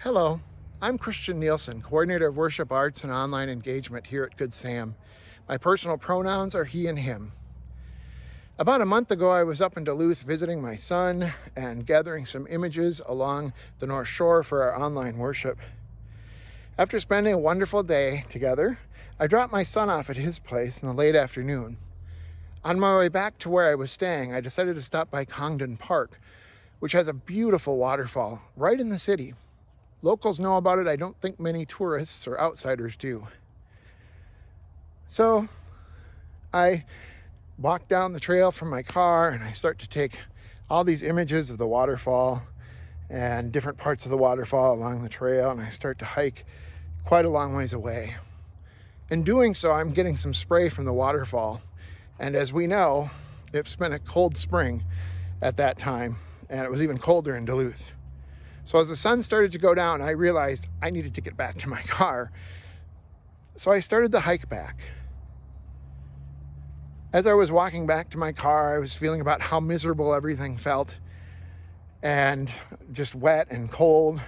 Hello, I'm Christian Nielsen, Coordinator of Worship Arts and Online Engagement here at Good Sam. My personal pronouns are he and him. About a month ago, I was up in Duluth visiting my son and gathering some images along the North Shore for our online worship. After spending a wonderful day together, I dropped my son off at his place in the late afternoon. On my way back to where I was staying, I decided to stop by Congdon Park, which has a beautiful waterfall right in the city. Locals know about it. I don't think many tourists or outsiders do. So I walk down the trail from my car and I start to take all these images of the waterfall and different parts of the waterfall along the trail, and I start to hike quite a long ways away. In doing so, I'm getting some spray from the waterfall. And as we know, it's been a cold spring at that time, and it was even colder in Duluth. So as the sun started to go down, I realized I needed to get back to my car. So I started the hike back. As I was walking back to my car, I was feeling about how miserable everything felt, and just wet and cold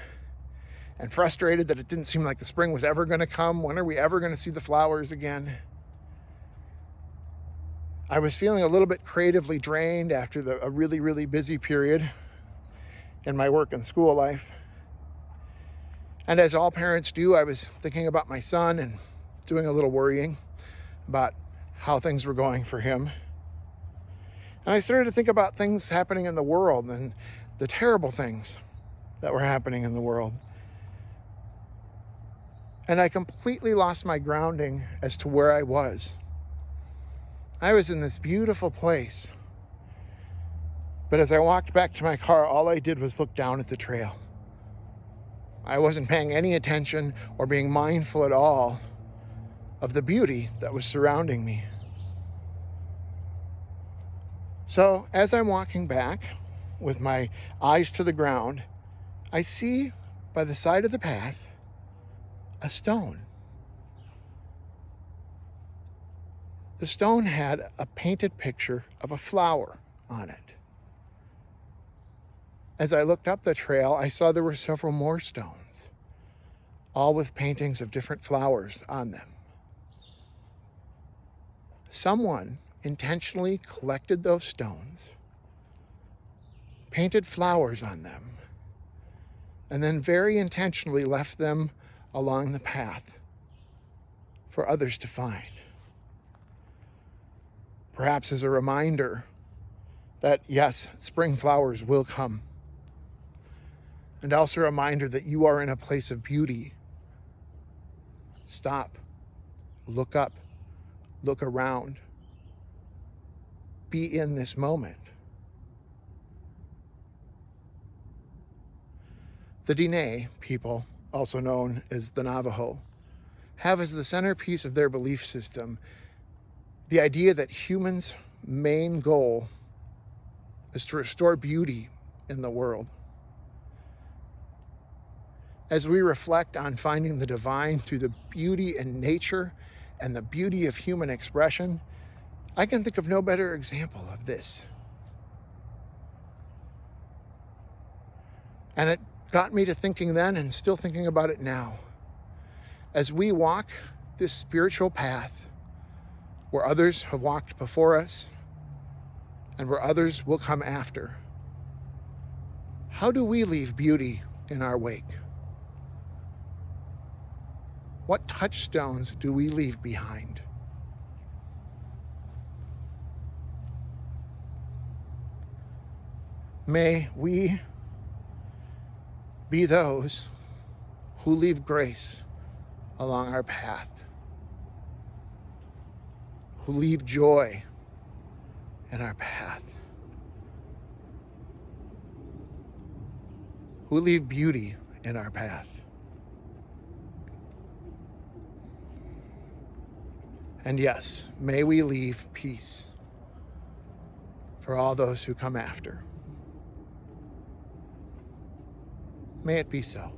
and frustrated that it didn't seem like the spring was ever going to come. When are we ever going to see the flowers again? I was feeling a little bit creatively drained after a really, really busy period in my work and school life. And as all parents do, I was thinking about my son and doing a little worrying about how things were going for him. And I started to think about things happening in the world and the terrible things that were happening in the world. And I completely lost my grounding as to where I was. I was in this beautiful place, but as I walked back to my car, all I did was look down at the trail. I wasn't paying any attention or being mindful at all of the beauty that was surrounding me. So as I'm walking back with my eyes to the ground, I see by the side of the path a stone. The stone had a painted picture of a flower on it. As I looked up the trail, I saw there were several more stones, all with paintings of different flowers on them. Someone intentionally collected those stones, painted flowers on them, and then very intentionally left them along the path for others to find. Perhaps as a reminder that, yes, spring flowers will come. And also a reminder that you are in a place of beauty. Stop, look up, look around. Be in this moment. The Diné people, also known as the Navajo, have as the centerpiece of their belief system the idea that humans' main goal is to restore beauty in the world. As we reflect on finding the divine through the beauty in nature and the beauty of human expression, I can think of no better example of this. And it got me to thinking then, and still thinking about it now. As we walk this spiritual path where others have walked before us and where others will come after, how do we leave beauty in our wake? What touchstones do we leave behind? May we be those who leave grace along our path, who leave joy in our path, who leave beauty in our path. And yes, may we leave peace for all those who come after. May it be so.